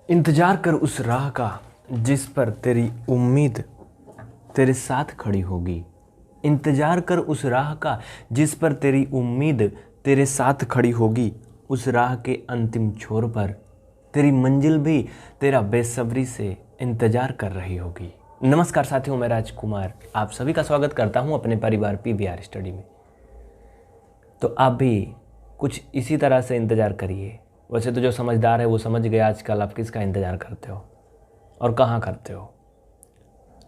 इंतजार कर उस राह का जिस पर तेरी उम्मीद तेरे साथ खड़ी होगी। इंतजार कर उस राह का जिस पर तेरी उम्मीद तेरे साथ खड़ी होगी। उस राह के अंतिम छोर पर तेरी मंजिल भी तेरा बेसब्री से इंतजार कर रही होगी। नमस्कार साथियों, मैं राजकुमार आप सभी का स्वागत करता हूं अपने परिवार PVR स्टडी में। तो आप भी कुछ इसी तरह से इंतज़ार करिए। वैसे तो जो समझदार है वो समझ गया आजकल आप किसका इंतज़ार करते हो और कहाँ करते हो।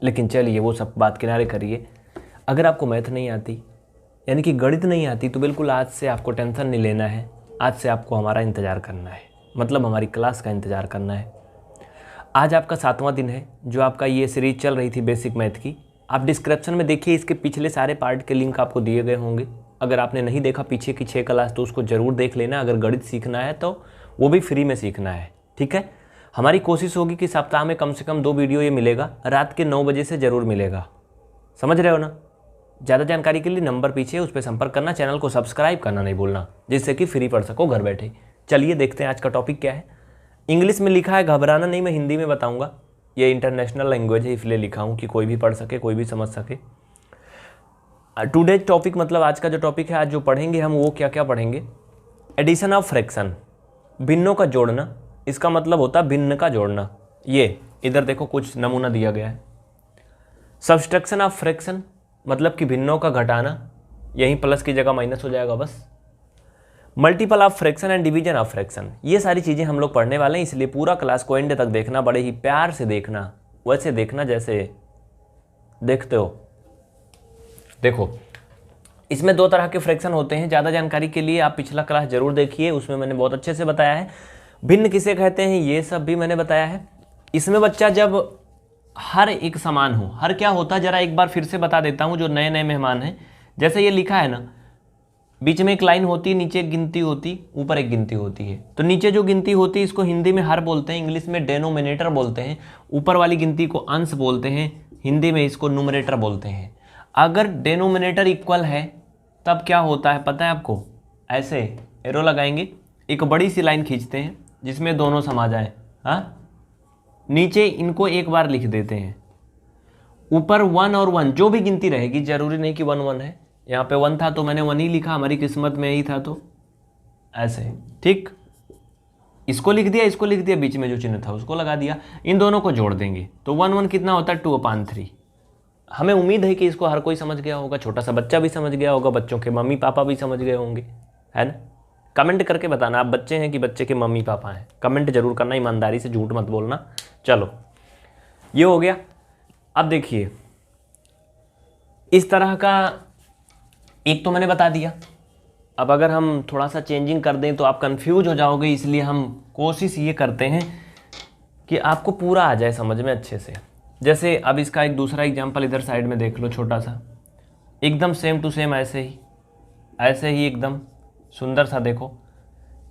लेकिन चलिए वो सब बात किनारे करिए। अगर आपको मैथ नहीं आती यानी कि गणित नहीं आती तो बिल्कुल आज से आपको टेंशन नहीं लेना है। आज से आपको हमारा इंतज़ार करना है, मतलब हमारी क्लास का इंतज़ार करना है। आज आपका 7वां दिन है जो आपका ये सीरीज चल रही थी बेसिक मैथ की। आप डिस्क्रिप्शन में देखिए, इसके पिछले सारे पार्ट के लिंक आपको दिए गए होंगे। अगर आपने नहीं देखा पीछे की 6 क्लास तो उसको ज़रूर देख लेना। अगर गणित सीखना है तो वो भी फ्री में सीखना है, ठीक है। हमारी कोशिश होगी कि सप्ताह में कम से कम 2 वीडियो ये मिलेगा, रात के 9 बजे से ज़रूर मिलेगा। समझ रहे हो ना। ज़्यादा जानकारी के लिए नंबर पीछे उस पर संपर्क करना, चैनल को सब्सक्राइब करना नहीं भूलना, जिससे कि फ्री पढ़ सको घर बैठे। चलिए देखते हैं आज का टॉपिक क्या है। इंग्लिश में लिखा है, घबराना नहीं, मैं हिंदी में बताऊँगा। ये इंटरनेशनल लैंग्वेज है इसलिए लिखा हूँ कि कोई भी पढ़ सके, कोई भी समझ सके। टुडेज टॉपिक मतलब आज का जो टॉपिक है, आज जो पढ़ेंगे हम वो क्या क्या पढ़ेंगे। एडिशन ऑफ फ्रैक्शन, भिन्नों का जोड़ना। इसका मतलब होता है भिन्न का जोड़ना। ये इधर देखो कुछ नमूना दिया गया है। सब्सट्रैक्शन ऑफ फ्रैक्शन मतलब कि भिन्नों का घटाना, यहीं प्लस की जगह माइनस हो जाएगा बस। Multiple of fraction and division of fraction, ये सारी चीज़ें हम लोग पढ़ने वाले हैं, इसलिए पूरा क्लास को एंड तक देखना, बड़े ही प्यार से देखना, वैसे देखना जैसे देखते हो। देखो इसमें 2 तरह के फ्रैक्शन होते हैं। ज़्यादा जानकारी के लिए आप पिछला क्लास जरूर देखिए, उसमें मैंने बहुत अच्छे से बताया है। भिन्न किसे कहते हैं ये सब भी मैंने बताया है। इसमें बच्चा जब हर एक समान हो, हर क्या होता है जरा एक बार फिर से बता देता हूँ जो नए नए मेहमान हैं। जैसे ये लिखा है ना, बीच में एक लाइन होती है, नीचे एक गिनती होती, ऊपर एक गिनती होती है। तो नीचे जो गिनती होती है इसको हिंदी में हर बोलते हैं, इंग्लिश में डेनोमिनेटर बोलते हैं। ऊपर वाली गिनती को अंश बोलते हैं, हिंदी में इसको न्यूमरेटर बोलते हैं। अगर डेनोमिनेटर इक्वल है तब क्या होता है पता है आपको। ऐसे एरो लगाएंगे, एक बड़ी सी लाइन खींचते हैं जिसमें दोनों समा जाए। हाँ, नीचे इनको एक बार लिख देते हैं। ऊपर 1 और 1 जो भी गिनती रहेगी, जरूरी नहीं कि 1 1 है। यहाँ पे 1 था तो मैंने 1 ही लिखा, हमारी किस्मत में ही था तो ऐसे, ठीक। इसको लिख दिया, इसको लिख दिया, बीच में जो चिन्ह था उसको लगा दिया। इन दोनों को जोड़ देंगे तो 1 1 कितना होता है 2/3। हमें उम्मीद है कि इसको हर कोई समझ गया होगा, छोटा सा बच्चा भी समझ गया होगा, बच्चों के मम्मी पापा भी समझ गए होंगे, है ना। कमेंट करके बताना आप बच्चे हैं कि बच्चे के मम्मी पापा हैं। कमेंट जरूर करना, ईमानदारी से, झूठ मत बोलना। चलो ये हो गया। अब देखिए इस तरह का एक तो मैंने बता दिया। अब अगर हम थोड़ा सा चेंजिंग कर दें तो आप कंफ्यूज हो जाओगे, इसलिए हम कोशिश ये करते हैं कि आपको पूरा आ जाए समझ में अच्छे से। जैसे अब इसका एक दूसरा एग्जाम्पल इधर साइड में देख लो, छोटा सा, एकदम सेम टू सेम, ऐसे ही एकदम सुंदर सा। देखो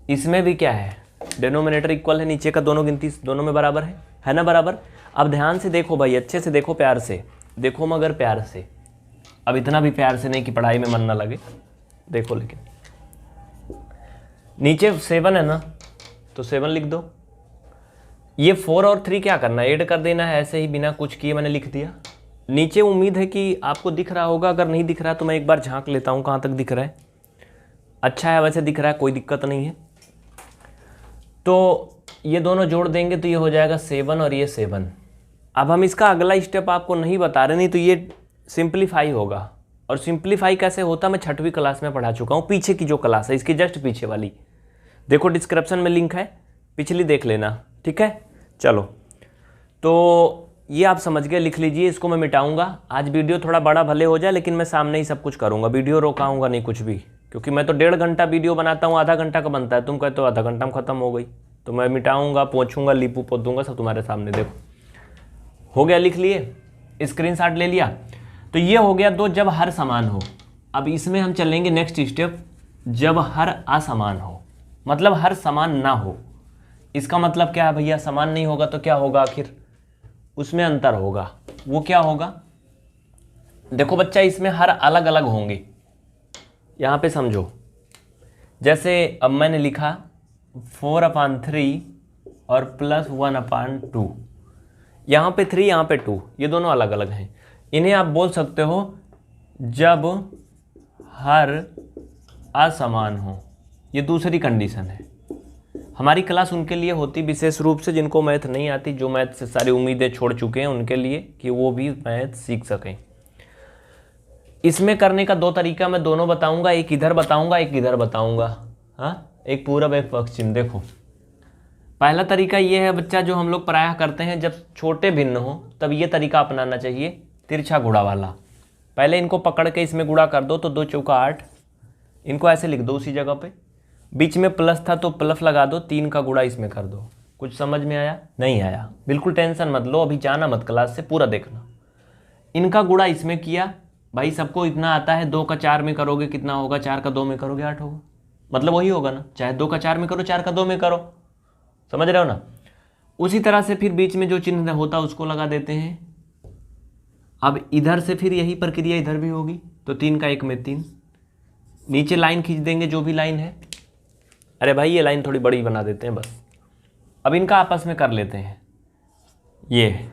इसमें भी क्या है, डेनोमिनेटर इक्वल है, नीचे का दोनों गिनती दोनों में बराबर है ना, बराबर। अब ध्यान से देखो भाई, अच्छे से देखो, प्यार से देखो, मगर प्यार से। अब इतना भी प्यार से नहीं कि पढ़ाई में मन ना लगे, देखो। लेकिन नीचे 7 है ना तो 7 लिख दो। ये 4 और 3 क्या करना है, ऐड कर देना है, ऐसे ही बिना कुछ किए मैंने लिख दिया। नीचे उम्मीद है कि आपको दिख रहा होगा, अगर नहीं दिख रहा तो मैं एक बार झांक लेता हूँ कहाँ तक दिख रहा है। अच्छा है, वैसे दिख रहा है, कोई दिक्कत नहीं है। तो ये दोनों जोड़ देंगे तो ये हो जाएगा 7 और ये 7। अब हम इसका अगला स्टेप आपको नहीं बता रहे, नहीं तो ये सिंप्लीफाई होगा। और सिंप्लीफाई कैसे होता मैं 6वीं क्लास में पढ़ा चुका हूँ, पीछे की जो क्लास है इसकी जस्ट पीछे वाली, देखो डिस्क्रिप्शन में लिंक है, पिछली देख लेना, ठीक है। चलो तो ये आप समझ गए, लिख लीजिए। इसको मैं मिटाऊंगा। आज वीडियो थोड़ा बड़ा भले हो जाए लेकिन मैं सामने ही सब कुछ करूंगा, वीडियो रोकाऊंगा नहीं कुछ भी, क्योंकि मैं तो 1.5 घंटा वीडियो बनाता हूँ, आधा घंटा का बनता है। तुम कहते हो आधा घंटा में ख़त्म हो गई, तो मैं मिटाऊंगा, पोंछूंगा, लीपू पोत दूंगा, सब तुम्हारे सामने। देखो हो गया, लिख लिए, स्क्रीनशॉट ले लिया। तो ये हो गया 2 जब हर समान हो। अब इसमें हम चलेंगे नेक्स्ट स्टेप, जब हर असमान हो, मतलब हर समान ना हो। इसका मतलब क्या है भैया, समान नहीं होगा तो क्या होगा, आखिर उसमें अंतर होगा। वो क्या होगा, देखो बच्चा, इसमें हर अलग अलग होंगे। यहाँ पे समझो, जैसे अब मैंने लिखा 4/3 और +1/2। यहाँ पे 3, यहाँ पे 2, ये दोनों अलग अलग हैं। इन्हें आप बोल सकते हो जब हर असमान हो। ये दूसरी कंडीशन है। हमारी क्लास उनके लिए होती विशेष रूप से जिनको मैथ नहीं आती, जो मैथ से सारी उम्मीदें छोड़ चुके हैं उनके लिए, कि वो भी मैथ सीख सकें। इसमें करने का 2 तरीका मैं दोनों बताऊंगा, एक इधर बताऊंगा, एक इधर बताऊंगा। हाँ, एक पूरब एक पश्चिम। देखो, पहला तरीका ये है बच्चा, जो हम लोग प्रायः करते हैं जब छोटे भिन्न हो, तब ये तरीका अपनाना चाहिए, तिरछा गुणा वाला। पहले इनको पकड़ के इसमें गुणा कर दो तो 2 चौका 8, इनको ऐसे लिख दो उसी जगह पे। बीच में प्लस था तो प्लस लगा दो, 3 का गुणा इसमें कर दो। कुछ समझ में आया? नहीं आया? बिल्कुल टेंशन मत लो, अभी जाना मत क्लास से, पूरा देखना। इनका गुणा इसमें किया, भाई सबको इतना आता है, 2 का 4 में करोगे कितना होगा, 4 का 2 में करोगे 8 होगा, मतलब वही होगा ना, चाहे 2 का 4 में करो, 4 का 2 में करो, समझ रहे हो ना। उसी तरह से फिर बीच में जो चिन्ह होता है उसको लगा देते हैं। अब इधर से फिर यही प्रक्रिया इधर भी होगी, तो 3 का 1 में 3, नीचे लाइन खींच देंगे जो भी लाइन है। अरे भाई ये लाइन थोड़ी बड़ी बना देते हैं बस। अब इनका आपस में कर लेते हैं, ये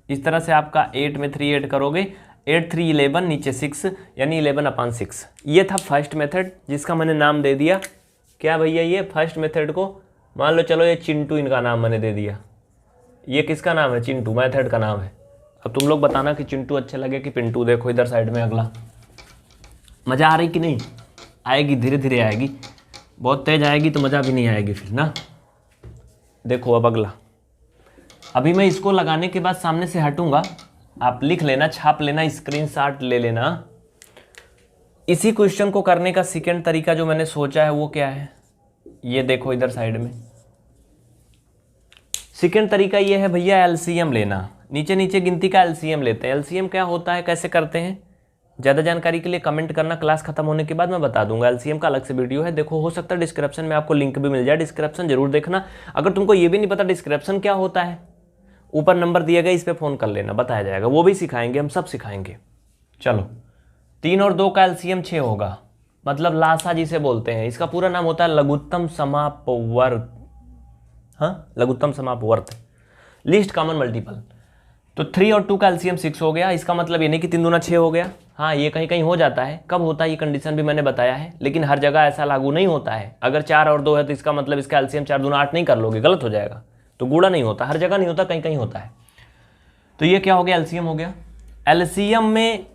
इस तरह से आपका 8 में 3 ऐड करोगे, 8 3 11, नीचे 6, यानी 11/6। ये था फर्स्ट मेथड, जिसका मैंने नाम दे दिया क्या भैया, ये फर्स्ट मेथड को मान लो, चलो ये चिंटू इनका नाम मैंने दे दिया। ये किसका नाम है? चिंटू, मेथड का नाम है। अब तुम लोग बताना कि चिंटू अच्छे लगे कि पिंटू। देखो इधर साइड में अगला, मज़ा आ रही कि नहीं? आएगी, धीरे धीरे आएगी, बहुत तेज आएगी तो मज़ा भी नहीं आएगी फिर ना। देखो अब अगला, अभी मैं इसको लगाने के बाद सामने से हटूंगा, आप लिख लेना, छाप लेना, स्क्रीनशॉट ले लेना। इसी क्वेश्चन को करने का सेकंड तरीका जो मैंने सोचा है वो क्या है, ये देखो इधर साइड में। सेकंड तरीका ये है भैया, एलसीएम लेना। नीचे नीचे गिनती का एलसीएम लेते हैं। एलसीएम क्या होता है, कैसे करते हैं, ज़्यादा जानकारी के लिए कमेंट करना, क्लास खत्म होने के बाद मैं बता दूंगा। एलसीएम का अलग से वीडियो है, देखो, हो सकता है डिस्क्रिप्शन में आपको लिंक भी मिल जाए, डिस्क्रिप्शन जरूर देखना। अगर तुमको ये भी नहीं पता डिस्क्रिप्शन क्या होता है, ऊपर नंबर दिया गया, इस पर फ़ोन कर लेना, बताया जाएगा, वो भी सिखाएंगे, हम सब सिखाएंगे। चलो, 3 और 2 का एलसीएम 6 होगा, मतलब लासा जिसे बोलते हैं। इसका पूरा नाम होता है लघुत्तम समापवर्त। हाँ, लघुत्तम समापवर्त, लीस्ट कॉमन मल्टीपल। तो 3 और 2 का एलसीएम 6 हो गया। इसका मतलब ये नहीं कि 3 दूना 6 हो गया। हाँ, ये कहीं कहीं हो जाता है, कब होता है ये कंडीशन भी मैंने बताया है, लेकिन हर जगह ऐसा लागू नहीं होता है। अगर 4 और 2 है तो इसका मतलब इसका एलसीएम 4 दूना 8 नहीं कर लोगे, गलत हो जाएगा। तो गुणा नहीं होता, हर जगह नहीं होता, कहीं कहीं होता है। तो ये क्या हो गया, एलसीएम हो गया। एलसीएम में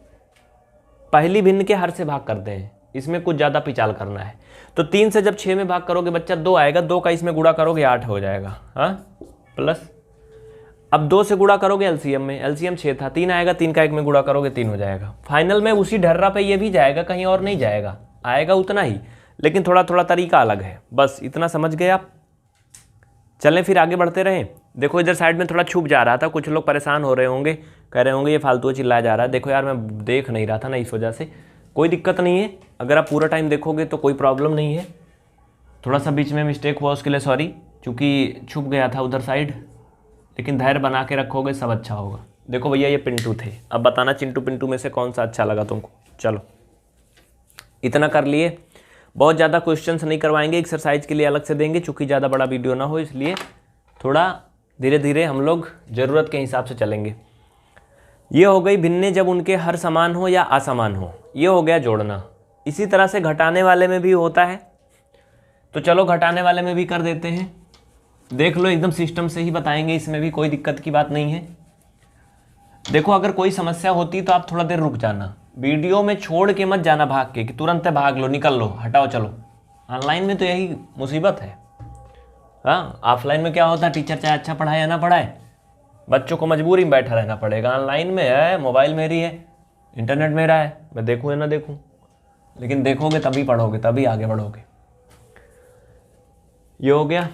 पहली भिन्न के हर से भाग करते हैं, इसमें कुछ ज़्यादा पिचाल करना है। तो 3 से जब 6 में भाग करोगे बच्चा 2 आएगा, 2 का इसमें गुणा करोगे 8 हो जाएगा। हाँ, प्लस अब 2 से गुणा करोगे एलसीएम में, एलसीएम 6 था, 3 आएगा, 3 का 1 में गुणा करोगे 3 हो जाएगा। फाइनल में उसी ढर्रा पे ये भी जाएगा, कहीं और नहीं जाएगा, आएगा उतना ही, लेकिन थोड़ा थोड़ा तरीका अलग है। बस इतना समझ गए आप। चलें फिर आगे बढ़ते रहें। देखो इधर साइड में थोड़ा छुप जा रहा था, कुछ लोग परेशान हो रहे होंगे, कह रहे होंगे ये फालतू चिल्लाया जा रहा है। देखो यार, मैं देख नहीं रहा था ना, इस वजह से। कोई दिक्कत नहीं है, अगर आप पूरा टाइम देखोगे तो कोई प्रॉब्लम नहीं है। थोड़ा सा बीच में मिस्टेक हुआ, उसके लिए सॉरी, चूँकि छुप गया था उधर साइड, लेकिन धैर्य बना के रखोगे सब अच्छा होगा। देखो भैया ये पिंटू थे, अब बताना चिंटू पिंटू में से कौन सा अच्छा लगा तुमको। चलो इतना कर लिए, बहुत ज़्यादा क्वेश्चंस नहीं करवाएंगे, एक्सरसाइज के लिए अलग से देंगे, चूँकि ज़्यादा बड़ा वीडियो ना हो, इसलिए थोड़ा धीरे धीरे हम लोग ज़रूरत के हिसाब से चलेंगे। ये हो गई भिन्ने जब उनके हर समान हो या असमान हो, ये हो गया जोड़ना। इसी तरह से घटाने वाले में भी होता है, तो चलो घटाने वाले में भी कर देते हैं। देख लो, एकदम सिस्टम से ही बताएंगे, इसमें भी कोई दिक्कत की बात नहीं है। देखो अगर कोई समस्या होती तो आप थोड़ा देर रुक जाना, वीडियो में छोड़ के मत जाना भाग के कि तुरंत भाग लो, निकल लो, हटाओ चलो। ऑनलाइन में तो यही मुसीबत है। हाँ, ऑफलाइन में क्या होता है, टीचर चाहे अच्छा पढ़ाए या ना पढ़ाए, बच्चों को मजबूरी में बैठा रहना पड़ेगा। ऑनलाइन में है, मोबाइल मेरी है, इंटरनेट मेरा है, मैं देखूँ या ना देखूँ, लेकिन देखोगे तभी पढ़ोगे, तभी आगे बढ़ोगे। ये हो गया।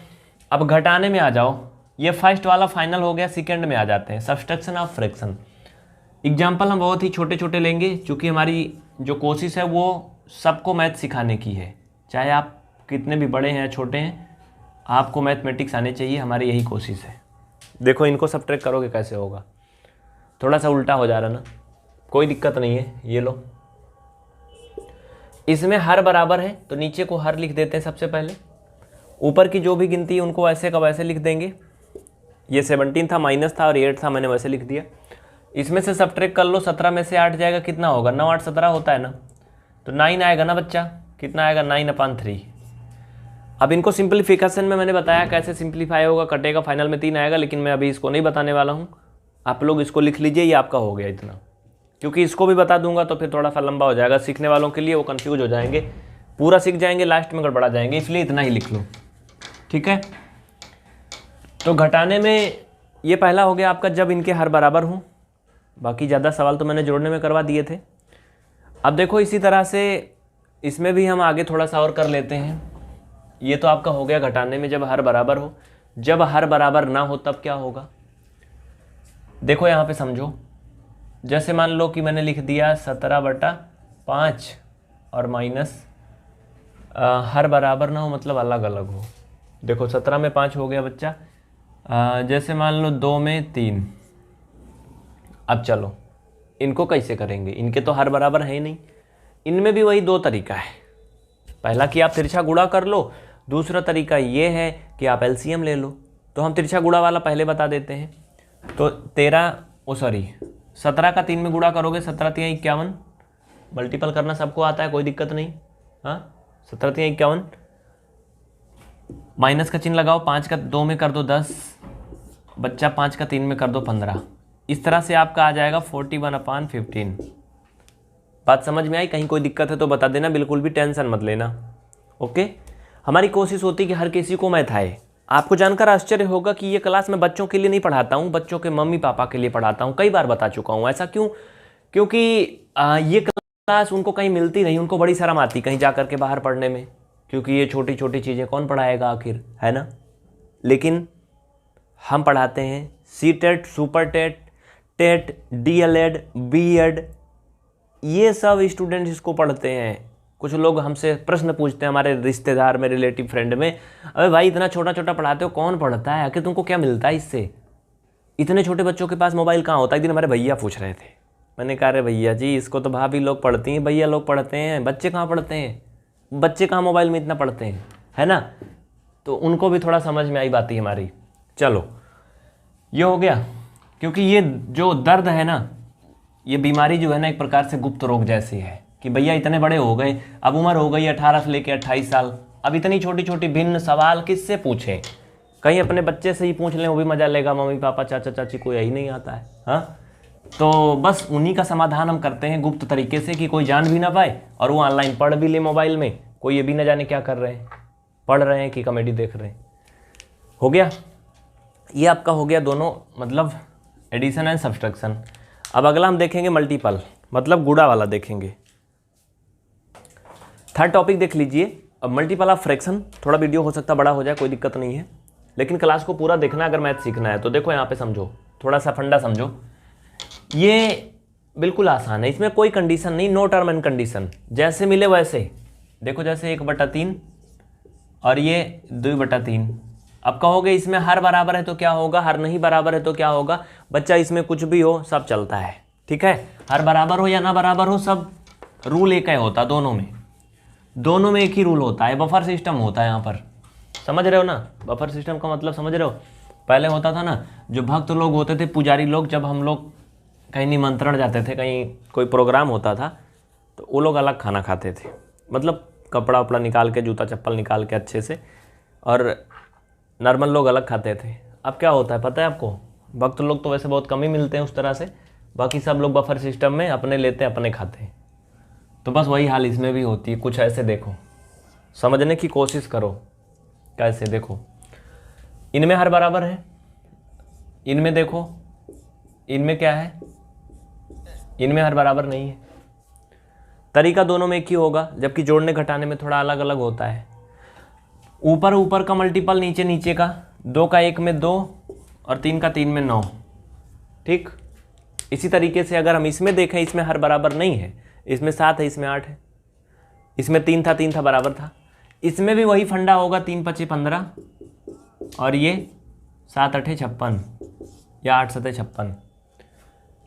अब घटाने में आ जाओ, ये फर्स्ट वाला फाइनल हो गया, सेकंड में आ जाते हैं, सब्सट्रैक्शन ऑफ फ्रैक्शन। एग्जाम्पल हम बहुत ही छोटे छोटे लेंगे, क्योंकि हमारी जो कोशिश है वो सबको मैथ सिखाने की है, चाहे आप कितने भी बड़े हैं छोटे हैं, आपको मैथमेटिक्स आने चाहिए, हमारी यही कोशिश है। देखो इनको सब्ट्रैक्ट करोगे कैसे होगा, थोड़ा सा उल्टा हो जा रहा ना, कोई दिक्कत नहीं है। ये लो, इसमें हर बराबर है तो नीचे को हर लिख देते हैं सबसे पहले, ऊपर की जो भी गिनती है उनको ऐसे का वैसे लिख देंगे। ये 17 था, माइनस था और 8 था, मैंने वैसे लिख दिया। इसमें से सब्ट्रैक्ट कर लो, 17 में से 8 जाएगा, कितना होगा, 9 8 17 होता है ना, तो 9 आएगा ना बच्चा, कितना आएगा 9/3। अब इनको सिंप्लीफिकेशन में मैंने बताया कैसे सिंप्लीफाई होगा, कटेगा, फाइनल में 3 आएगा, लेकिन मैं अभी इसको नहीं बताने वाला हूँ। आप लोग इसको लिख लीजिए, ये आपका हो गया इतना, क्योंकि इसको भी बता दूंगा तो फिर थोड़ा सा लंबा हो जाएगा सीखने वालों के लिए, वो कंफ्यूज हो जाएंगे, पूरा सीख जाएंगे लास्ट में गड़बड़ा जाएंगे, इसलिए इतना ही लिख लो, ठीक है। तो घटाने में ये पहला हो गया आपका जब इनके हर बराबर हों, बाकी ज़्यादा सवाल तो मैंने जोड़ने में करवा दिए थे। अब देखो इसी तरह से इसमें भी हम आगे थोड़ा सा और कर लेते हैं। ये तो आपका हो गया घटाने में जब हर बराबर हो, जब हर बराबर ना हो तब क्या होगा, देखो यहाँ पे समझो, जैसे मान लो कि मैंने लिख दिया 17/5 और माइनस हर बराबर ना हो मतलब अलग अलग हो। देखो 17 में 5 हो गया बच्चा, जैसे मान लो 2 में 3। अब चलो इनको कैसे करेंगे, इनके तो हर बराबर है ही नहीं। इनमें भी वही 2 तरीका है, पहला कि आप तिरछा गुणा कर लो, दूसरा तरीका ये है कि आप एलसीएम ले लो। तो हम तिरछा गुणा वाला पहले बता देते हैं। तो 17 का 3 में गुणा करोगे, 17 3 51, मल्टीपल करना सबको आता है, कोई दिक्कत नहीं। हाँ 17 3 51, माइनस का चिन्ह लगाओ, 5 का 2 में कर दो 10, बच्चा 5 का 3 में कर दो 15। इस तरह से आपका आ जाएगा 41/15। बात समझ में आई? कहीं कोई दिक्कत है तो बता देना, बिल्कुल भी टेंशन मत लेना, ओके। हमारी कोशिश होती है कि हर किसी को मैथ आए। आपको जानकर आश्चर्य होगा कि ये क्लास मैं बच्चों के लिए नहीं पढ़ाता हूँ, बच्चों के मम्मी पापा के लिए पढ़ाता हूँ। कई बार बता चुका हूँ। ऐसा क्यों? क्योंकि ये क्लास उनको कहीं मिलती नहीं, उनको बड़ी शर्म आती कहीं जा कर के बाहर पढ़ने में, क्योंकि ये छोटी छोटी चीज़ें कौन पढ़ाएगा आखिर, है ना। लेकिन हम पढ़ाते हैं CTET, super TET, TET, DElEd, BEd, ये सब स्टूडेंट्स इसको पढ़ते हैं। कुछ लोग हमसे प्रश्न पूछते हैं, हमारे रिश्तेदार में, रिलेटिव, फ्रेंड में, अबे भाई इतना छोटा छोटा पढ़ाते हो, कौन पढ़ता है, आखिर तुमको क्या मिलता है इससे, इतने छोटे बच्चों के पास मोबाइल कहाँ होता है। एक दिन हमारे भैया पूछ रहे थे, मैंने कहा अरे भैया जी इसको तो भाभी लोग पढ़ती हैं, भैया लोग पढ़ते हैं, बच्चे कहाँ पढ़ते हैं, बच्चे कहाँ मोबाइल में इतना पढ़ते हैं, है ना। तो उनको भी थोड़ा समझ में आई बात ही हमारी। चलो ये हो गया, क्योंकि ये जो दर्द है ना, ये बीमारी जो है ना, एक प्रकार से गुप्त रोग जैसी है कि भैया इतने बड़े हो गए, अब उम्र हो गई 18 से लेकर 28 साल, अब इतनी छोटी छोटी भिन्न सवाल किससे पूछें। कहीं अपने बच्चे से ही पूछ लें, वो भी मजा लेगा, मम्मी पापा चाचा चाची को यही नहीं आता है। हाँ, तो बस उन्हीं का समाधान हम करते हैं गुप्त तरीके से, कि कोई जान भी ना पाए और वो ऑनलाइन पढ़ भी ले मोबाइल में, कोई ये भी ना जाने क्या कर रहे हैं, पढ़ रहे हैं कि कॉमेडी देख रहे हैं। हो गया, ये आपका हो गया दोनों, मतलब एडिशन एंड सब्सट्रैक्शन। अब अगला हम देखेंगे मल्टीपल, मतलब गुणा वाला देखेंगे। थर्ड टॉपिक देख लीजिए। अब मल्टीपल ऑफ फ्रैक्शन, थोड़ा वीडियो हो सकता बड़ा हो जाए, कोई दिक्कत नहीं है, लेकिन क्लास को पूरा देखना अगर मैथ सीखना है तो। देखो यहाँ पे समझो, थोड़ा सा फंडा समझो, ये बिल्कुल आसान है, इसमें कोई कंडीशन नहीं, नो टर्म एंड कंडीशन, जैसे मिले वैसे। देखो जैसे 1/3 और ये 2/3। अब कहोगे इसमें हर बराबर है तो क्या होगा, हर नहीं बराबर है तो क्या होगा। बच्चा इसमें कुछ भी हो सब चलता है, ठीक है। हर बराबर हो या ना बराबर हो, सब रूल एक ही होता, दोनों में एक ही रूल होता है, बफर सिस्टम होता है यहाँ पर। समझ रहे हो ना, बफर सिस्टम का मतलब समझ रहे हो। पहले होता था ना, जो भक्त लोग होते थे, पुजारी लोग, जब हम लोग कहीं निमंत्रण जाते थे, कहीं कोई प्रोग्राम होता था, तो वो लोग अलग खाना खाते थे, मतलब कपड़ा उपड़ा निकाल के, जूता चप्पल निकाल के अच्छे से, और नॉर्मल लोग अलग खाते थे। अब क्या होता है पता है आपको, भक्त लोग तो वैसे बहुत कम ही मिलते हैं उस तरह से, बाकी सब लोग बफर सिस्टम में अपने लेते हैं, अपने खाते हैं। तो बस वही हाल इसमें भी होती है कुछ ऐसे। देखो समझने की कोशिश करो कैसे। देखो इनमें हर बराबर है, इनमें देखो इनमें क्या है, इनमें हर बराबर नहीं है। तरीका दोनों में एक ही होगा, जबकि जोड़ने घटाने में थोड़ा अलग अलग होता है। ऊपर ऊपर का मल्टीपल नीचे नीचे का, 2 का 1 में 2 और 3 का 3 में 9, ठीक। इसी तरीके से अगर हम इसमें देखें, इसमें हर बराबर नहीं है, इसमें 7 है, इसमें 8 है, इसमें 3 था बराबर था। इसमें भी वही फंडा होगा, 3 5 15 और ये 7 8 56 या 8 7 56।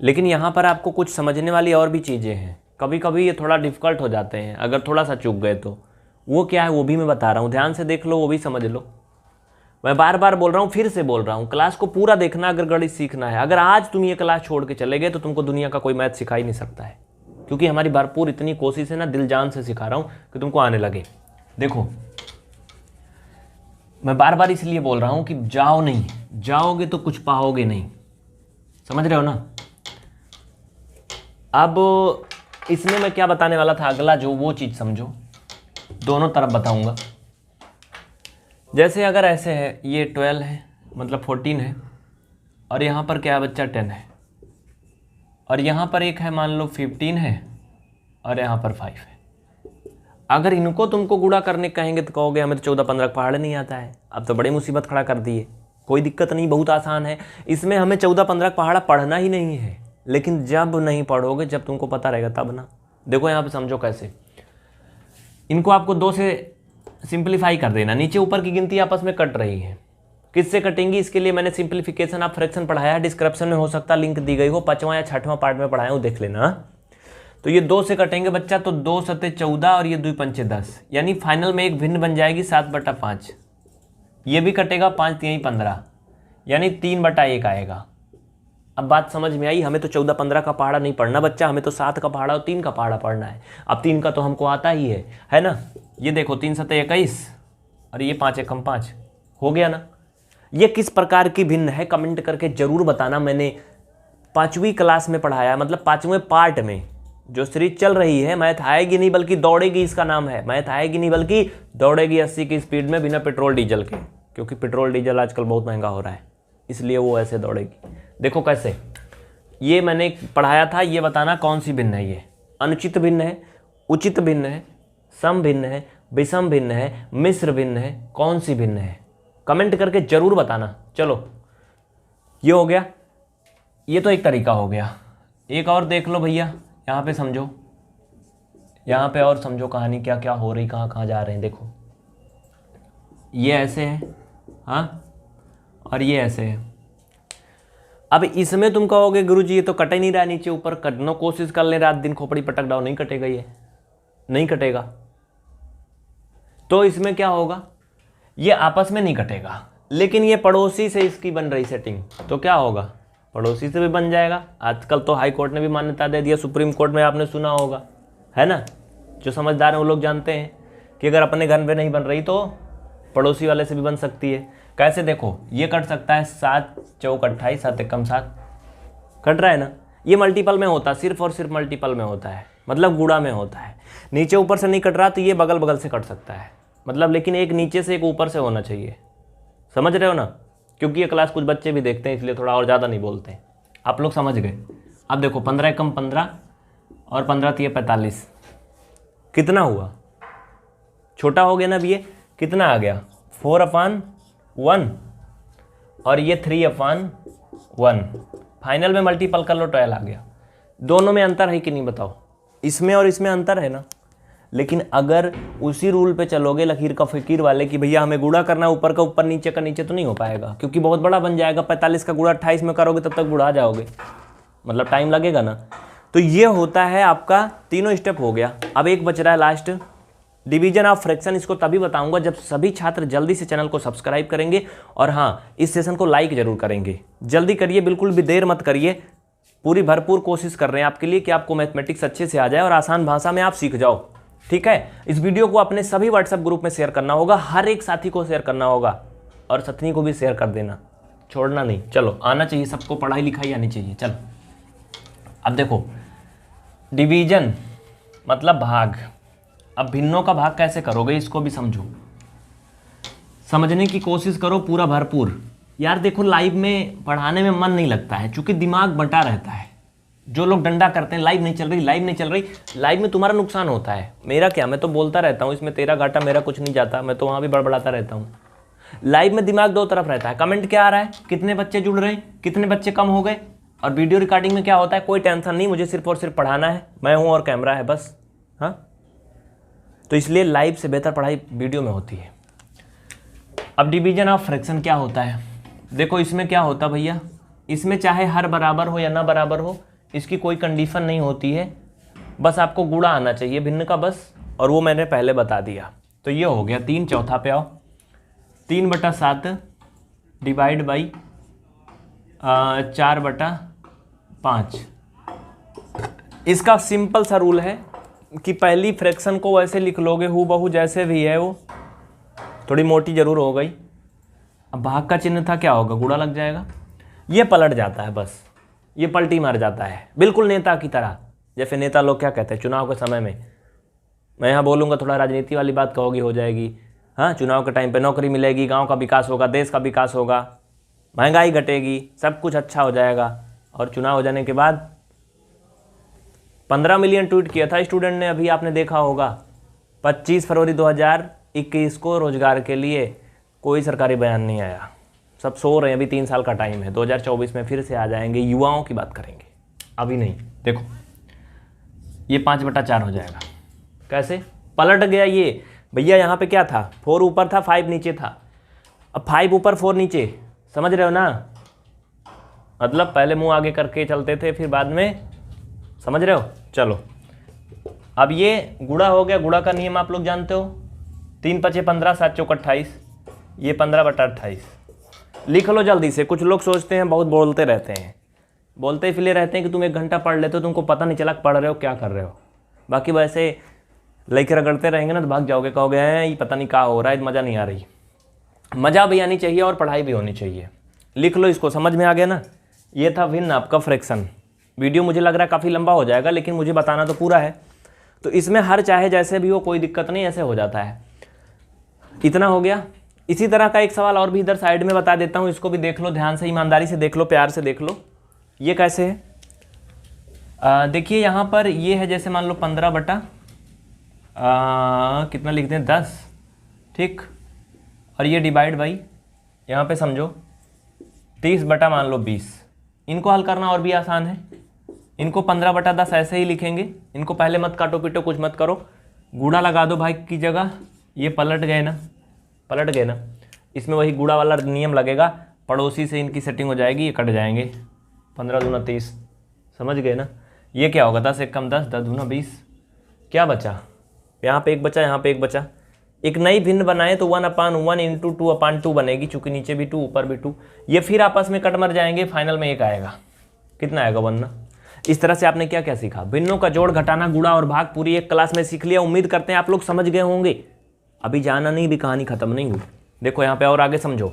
लेकिन यहाँ पर आपको कुछ समझने वाली और भी चीज़ें हैं, कभी कभी ये थोड़ा डिफ़िकल्ट हो जाते हैं अगर थोड़ा सा चूक गए तो। वो क्या है वो भी मैं बता रहा हूँ, ध्यान से देख लो, वो भी समझ लो। मैं बार बार बोल रहा हूँ, फिर से बोल रहा हूँ, क्लास को पूरा देखना अगर गणित सीखना है। अगर आज तुम ये क्लास छोड़ के चले गए तो तुमको दुनिया का कोई मैथ सिखा ही नहीं सकता है, क्योंकि हमारी भरपूर इतनी कोशिश है ना, दिल जान से सिखा रहा हूँ कि तुमको आने लगे। देखो मैं बार बार इसलिए बोल रहा हूँ कि जाओ नहीं, जाओगे तो कुछ पाओगे नहीं, समझ रहे हो ना। अब इसमें मैं क्या बताने वाला था अगला, जो वो चीज़ समझो, दोनों तरफ बताऊंगा। जैसे अगर ऐसे है, ये 12 है मतलब 14 है, और यहाँ पर क्या है बच्चा 10 है, और यहाँ पर एक है मान लो 15 है, और यहाँ पर 5 है। अगर इनको तुमको गुणा करने कहेंगे तो कहोगे हमें तो 14-15 पहाड़ नहीं आता है। अब तो बड़ी मुसीबत खड़ा कर दी है। कोई दिक्कत नहीं, बहुत आसान है। इसमें हमें 14-15 पहाड़ा पढ़ना ही नहीं है, लेकिन जब नहीं पढ़ोगे, जब तुमको पता रहेगा तब ना। देखो यहाँ पे समझो कैसे, इनको आपको 2 से सिंप्लीफाई कर देना। नीचे ऊपर की गिनती आपस में कट रही है, किससे कटेंगी इसके लिए मैंने सिंप्लीफिकेशन ऑफ फ्रैक्शन पढ़ाया है, डिस्क्रिप्शन में हो सकता लिंक दी गई हो, 5वां या 6वां पार्ट में पढ़ाया हूँ, देख लेना। तो ये 2 से कटेंगे बच्चा, तो 2 सते 14 और ये 2 पंचे 10, यानी फाइनल में एक भिन्न बन जाएगी 7/5। ये भी कटेगा, 5 3 15, यानी 3/1 आएगा। अब बात समझ में आई। हमें तो 14-15 का पहाड़ा नहीं पढ़ना बच्चा, हमें तो 7 का पहाड़ा और 3 का पहाड़ा पढ़ना है। अब 3 का तो हमको आता ही है ना। ये देखो 3 सते 21 और ये 5 एकम 5 हो गया ना। ये किस प्रकार की भिन्न है कमेंट करके जरूर बताना। मैंने 5वीं क्लास में पढ़ाया है, मतलब 5वें पार्ट में जो सीरीज चल रही है, मैथ आएगी नहीं बल्कि दौड़ेगी, इसका नाम है। मैथ आएगी नहीं बल्कि दौड़ेगी 80 की स्पीड में बिना पेट्रोल डीजल के, क्योंकि पेट्रोल डीजल आजकल बहुत महंगा हो रहा है, इसलिए वो ऐसे दौड़ेगी। देखो कैसे, ये मैंने पढ़ाया था। ये बताना कौन सी भिन्न है। ये अनुचित भिन्न है, उचित भिन्न है, सम भिन्न है, विषम भिन्न है, मिश्र भिन्न है, कौन सी भिन्न है कमेंट करके जरूर बताना। चलो ये हो गया, ये तो एक तरीका हो गया। एक और देख लो भैया, यहाँ पे समझो, यहाँ पे और समझो कहानी क्या क्या हो रही, कहाँ कहाँ जा रहे हैं। देखो ये ऐसे है, हाँ, और ये ऐसे है। अब इसमें तुम कहोगे गुरुजी ये तो कट ही नहीं रहा, नीचे ऊपर कटनो कोशिश कर ले, रात दिन खोपड़ी पटक डालो, नहीं कटेगा, ये नहीं कटेगा। तो इसमें क्या होगा, ये आपस में नहीं कटेगा, लेकिन ये पड़ोसी से इसकी बन रही सेटिंग, तो क्या होगा, पड़ोसी से भी बन जाएगा। आजकल तो हाई कोर्ट ने भी मान्यता दे दिया, सुप्रीम कोर्ट में आपने सुना होगा, है ना। जो समझदार हैं वो लोग जानते हैं कि अगर अपने घर में नहीं बन रही तो पड़ोसी वाले से भी बन सकती है। कैसे, देखो ये कट सकता है, 7 चौक 28, 7 एकम 7 कट रहा है ना। ये मल्टीपल में होता है, सिर्फ और सिर्फ मल्टीपल में होता है, मतलब गुणा में होता है। नीचे ऊपर से नहीं कट रहा तो ये बगल बगल से कट सकता है, मतलब, लेकिन एक नीचे से एक ऊपर से होना चाहिए, समझ रहे हो ना। क्योंकि ये क्लास कुछ बच्चे भी देखते हैं, इसलिए थोड़ा और ज़्यादा नहीं बोलते हैं, आप लोग समझ गए। अब देखो 15 एकम 15 और 15 3 45, कितना हुआ, छोटा हो गया ना। अब ये कितना आ गया, 4/1 और ये 3/1। फाइनल में मल्टीपल कर लो, 12 आ गया। दोनों में अंतर है कि नहीं बताओ, इसमें और इसमें अंतर है ना। लेकिन अगर उसी रूल पे चलोगे लकीर का फकीर वाले कि भैया हमें गुणा करना ऊपर का ऊपर नीचे का नीचे, तो नहीं हो पाएगा, क्योंकि बहुत बड़ा बन जाएगा। 45 का गुणा 28 में करोगे तब तक बुढ़ा जाओगे, मतलब टाइम लगेगा ना। तो ये होता है आपका, तीनों स्टेप हो गया। अब एक बच रहा है लास्ट, डिवीजन ऑफ फ्रैक्शन। इसको तभी बताऊंगा जब सभी छात्र जल्दी से चैनल को सब्सक्राइब करेंगे, और हाँ, इस सेशन को लाइक जरूर करेंगे। जल्दी करिए, बिल्कुल भी देर मत करिए। पूरी भरपूर कोशिश कर रहे हैं आपके लिए कि आपको मैथमेटिक्स अच्छे से आ जाए और आसान भाषा में आप सीख जाओ, ठीक है। इस वीडियो को अपने सभी व्हाट्सएप ग्रुप में शेयर करना होगा, हर एक साथी को शेयर करना होगा, और सतनी को भी शेयर कर देना, छोड़ना नहीं। चलो आना चाहिए सबको, पढ़ाई लिखाई आनी चाहिए। चलो अब देखो, डिवीजन मतलब भाग। अब भिन्नों का भाग कैसे करोगे इसको भी समझो, समझने की कोशिश करो पूरा भरपूर। यार देखो, लाइव में पढ़ाने में मन नहीं लगता है, क्योंकि दिमाग बंटा रहता है। जो लोग डंडा करते हैं, लाइव नहीं चल रही, लाइव नहीं चल रही, लाइव में तुम्हारा नुकसान होता है, मेरा क्या, मैं तो बोलता रहता हूँ, इसमें तेरा घाटा मेरा कुछ नहीं जाता, मैं तो वहाँ भी बड़बड़ाता रहता हूँ। लाइव में दिमाग दो तरफ रहता है, कमेंट क्या आ रहा है, कितने बच्चे जुड़ रहे हैं, कितने बच्चे कम हो गए। और वीडियो रिकॉर्डिंग में क्या होता है, कोई टेंशन नहीं, मुझे सिर्फ और सिर्फ पढ़ाना है, मैं हूँ और कैमरा है बस, हाँ। तो इसलिए लाइव से बेहतर पढ़ाई वीडियो में होती है। अब डिवीजन ऑफ फ्रैक्शन क्या होता है, देखो इसमें क्या होता भैया, इसमें चाहे हर बराबर हो या ना बराबर हो, इसकी कोई कंडीशन नहीं होती है, बस आपको गुणा आना चाहिए भिन्न का, बस। और वो मैंने पहले बता दिया। तो ये हो गया 3 चौथा पे आओ, 3/7 डिवाइड बाई 4/5। इसका सिंपल सा रूल है कि पहली फ्रैक्शन को वैसे लिख लोगे हूबहू जैसे भी है वो, थोड़ी मोटी जरूर हो गई। अब भाग का चिन्ह था, क्या होगा, गुणा लग जाएगा। ये पलट जाता है, बस ये पलटी मार जाता है, बिल्कुल नेता की तरह। जैसे नेता लोग क्या कहते हैं चुनाव के समय में, मैं यहाँ बोलूँगा थोड़ा राजनीति वाली बात कहोगी, हो जाएगी। हाँ, चुनाव के टाइम पे नौकरी मिलेगी, गांव का विकास होगा, देश का विकास होगा, महंगाई घटेगी, सब कुछ अच्छा हो जाएगा। और चुनाव हो जाने के बाद 15 मिलियन ट्वीट किया था स्टूडेंट ने, अभी आपने देखा होगा। 25 फरवरी 2021 को रोजगार के लिए कोई सरकारी बयान नहीं आया, सब सो रहे हैं। अभी 3 साल का टाइम है, 2024 में फिर से आ जाएंगे, युवाओं की बात करेंगे, अभी नहीं। देखो ये 5/4 हो जाएगा, कैसे पलट गया ये भैया। यहाँ पे क्या था, 4 ऊपर था 5 नीचे था, अब 5 ऊपर 4 नीचे, समझ रहे हो ना। मतलब पहले मुंह आगे करके चलते थे, फिर बाद में, समझ रहे हो। चलो अब ये गुणा हो गया, गुणा का नियम आप लोग जानते हो, 3 × 5 = 15, 7 × 4 = 28, ये 15/28 लिख लो जल्दी से। कुछ लोग सोचते हैं बहुत बोलते रहते हैं, बोलते इसलिए रहते हैं कि तुम 1 घंटा पढ़ लेते हो, तुमको पता नहीं चला पढ़ रहे हो क्या कर रहे हो। बाकी वैसे लेके रगड़ते रहेंगे ना तो भाग जाओगे, कहोगे हैं ये पता नहीं क्या हो रहा है, मज़ा नहीं आ रही। मज़ा भी आनी चाहिए और पढ़ाई भी होनी चाहिए। लिख लो इसको, समझ में आ गया ना। ये था भिन्न आपका फ्रैक्शन। वीडियो मुझे लग रहा है काफ़ी लंबा हो जाएगा, लेकिन मुझे बताना तो पूरा है। तो इसमें हर चाहे जैसे भी हो कोई दिक्कत नहीं, ऐसे हो जाता है। इतना हो गया। इसी तरह का एक सवाल और भी इधर साइड में बता देता हूँ, इसको भी देख लो, ध्यान से, ईमानदारी से देख लो, प्यार से देख लो। ये कैसे है, देखिए यहाँ पर ये है, जैसे मान लो 15 कितना लिखते हैं 10, ठीक। और ये डिवाइड बाई, यहाँ पे समझो 30 बटा मान लो 20। इनको हल करना और भी आसान है। इनको 15/10 ऐसे ही लिखेंगे। इनको पहले मत काटो पीटो, कुछ मत करो, गुणा लगा दो भाई की जगह। ये पलट गए ना, पलट गए ना। इसमें वही गुणा वाला नियम लगेगा, पड़ोसी से इनकी सेटिंग हो जाएगी, ये कट जाएंगे। 15 दूना 30, समझ गए ना। ये क्या होगा, 10 × 1 = 10, 10 दूना 20। क्या बचा, यहाँ पे 1 बचा, यहाँ पे 1 बचा। एक नई भिन्न बनाए तो 1/1 × 2/2 बनेगी, चूंकि नीचे भी 2 ऊपर भी 2। ये फिर आपस में कट मर जाएंगे, फाइनल में 1 आएगा। कितना आएगा, 1 ना। इस तरह से आपने क्या क्या सीखा, भिन्नों का जोड़ घटाना, गुणा और भाग पूरी एक क्लास में सीख लिया। उम्मीद करते हैं आप लोग समझ गए होंगे। अभी जाना नहीं, भी कहानी खत्म नहीं हुई। देखो यहाँ पे और आगे समझो।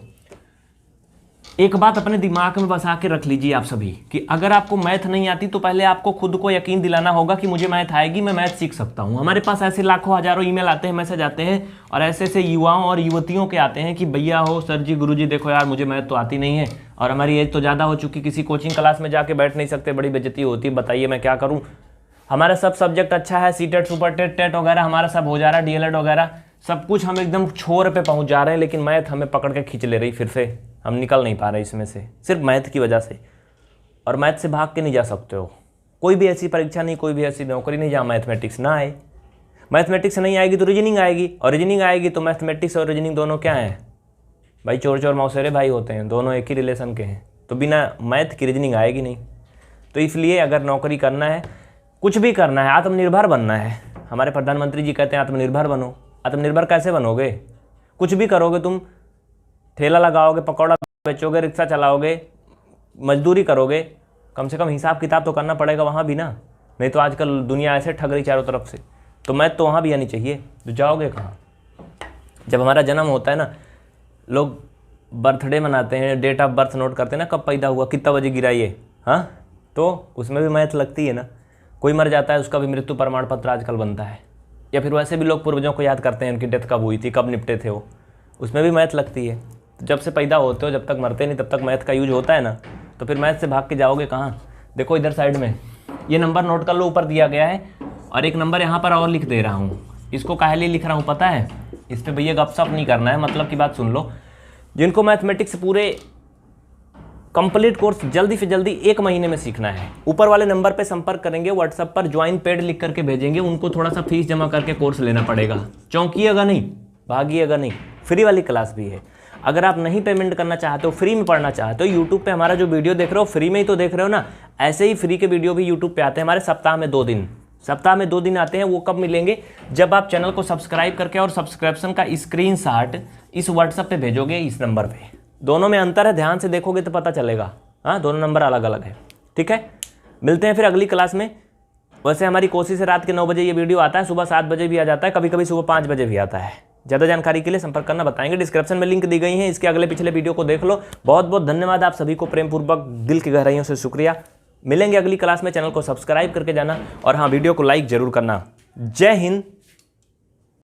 एक बात अपने दिमाग में बसा के रख लीजिए आप सभी कि अगर आपको मैथ नहीं आती तो पहले आपको खुद को यकीन दिलाना होगा कि मुझे मैथ आएगी, मैं मैथ सीख सकता हूँ। हमारे पास ऐसे लाखों हजारों ईमेल आते हैं, मैसेज आते हैं, और ऐसे ऐसे युवाओं और युवतियों के आते हैं कि भैया हो, सर जी, गुरु जी, देखो यार मुझे मैथ तो आती नहीं है, और हमारी एज तो ज़्यादा हो चुकी, किसी कोचिंग क्लास में जाके बैठ नहीं सकते, बड़ी बेइज्जती होती है, बताइए मैं क्या करूँ। हमारा सब सब्जेक्ट अच्छा है, सीटेट, सुपर टेट, टेट वगैरह हमारा सब हो जा रहा है, डीएलएड वगैरह सब कुछ, हम एकदम छोर पे पहुंच जा रहे हैं, लेकिन मैथ हमें पकड़ के खींच ले रही, फिर से हम निकल नहीं पा रहे इसमें से, सिर्फ मैथ की वजह से। और मैथ से भाग के नहीं जा सकते हो। कोई भी ऐसी परीक्षा नहीं, कोई भी ऐसी नौकरी नहीं जहाँ मैथमेटिक्स ना आए। मैथमेटिक्स नहीं आएगी तो रीजनिंग आएगी, और रीजनिंग आएगी तो मैथमेटिक्स और रीजनिंग दोनों क्या हैं भाई, चोर चोर मौसेरे भाई होते हैं, दोनों एक ही रिलेशन के हैं। तो बिना मैथ की रीजनिंग आएगी नहीं। तो इसलिए अगर नौकरी करना है, कुछ भी करना है, आत्मनिर्भर बनना है, हमारे प्रधानमंत्री जी कहते हैं आत्मनिर्भर बनो। आत्मनिर्भर कैसे बनोगे, कुछ भी करोगे तुम, ठेला लगाओगे, पकौड़ा बेचोगे, रिक्शा चलाओगे, मजदूरी करोगे, कम से कम हिसाब किताब तो करना पड़ेगा वहाँ भी ना। नहीं तो आजकल दुनिया ऐसे ठग रही चारों तरफ से, तो मैथ तो वहाँ भी आनी चाहिए। तो जाओगे कहाँ। जब हमारा जन्म होता है ना, लोग बर्थडे मनाते हैं, डेट ऑफ बर्थ नोट करते हैं ना, कब पैदा हुआ, कितना बजे गिरा ये, हाँ, तो उसमें भी मैथ लगती है ना। कोई मर जाता है, उसका भी मृत्यु प्रमाण पत्र आजकल बनता है। या फिर वैसे भी लोग पूर्वजों को याद करते हैं, उनकी डेथ कब हुई थी, कब निपटे थे वो, उसमें भी मैथ लगती है। तो जब से पैदा होते हो जब तक मरते नहीं तब तक मैथ का यूज होता है ना। तो फिर मैथ से भाग के जाओगे कहाँ। देखो इधर साइड में ये नंबर नोट कर लो, ऊपर दिया गया है, और एक नंबर यहाँ पर और लिख दे रहा हूँ। इसको काहे लिए लिख रहा हूँ पता है, इस पर भैया गपशप नहीं करना है, मतलब की बात सुन लो। जिनको मैथमेटिक्स पूरे कंप्लीट कोर्स जल्दी से जल्दी 1 महीने में सीखना है, ऊपर वाले नंबर पे संपर्क करेंगे, व्हाट्सएप पर ज्वाइन पेड लिख करके भेजेंगे, उनको थोड़ा सा फीस जमा करके कोर्स लेना पड़ेगा। चौंकिएगा नहीं, भागिएगा नहीं, फ्री वाली क्लास भी है। अगर आप नहीं पेमेंट करना चाहते हो, फ्री में पढ़ना चाहते हो, यूट्यूब पे हमारा जो वीडियो देख रहे हो फ्री में ही तो देख रहे हो ना, ऐसे ही फ्री के वीडियो भी यूट्यूब पे आते हैं हमारे, सप्ताह में 2 दिन, सप्ताह में 2 दिन आते हैं। वो कब मिलेंगे, जब आप चैनल को सब्सक्राइब करके और सब्सक्रिप्शन का स्क्रीनशॉट इस व्हाट्सएप पे भेजोगे, इस नंबर पे दोनों में अंतर है, ध्यान से देखोगे तो पता चलेगा। हाँ, दोनों नंबर अलग अलग है। ठीक है, मिलते हैं फिर अगली क्लास में। वैसे हमारी कोशिश है रात के 9 बजे ये वीडियो आता है, सुबह 7 बजे भी आ जाता है, कभी कभी सुबह 5 बजे भी आता है। ज़्यादा जानकारी के लिए संपर्क करना बताएंगे, डिस्क्रिप्शन में लिंक दी गई है, इसके अगले पिछले वीडियो को देख लो। बहुत बहुत धन्यवाद आप सभी को, प्रेम पूर्वक दिल की गहराइयों से शुक्रिया। मिलेंगे अगली क्लास में, चैनल को सब्सक्राइब करके जाना और हाँ, वीडियो को लाइक जरूर करना। जय हिंद,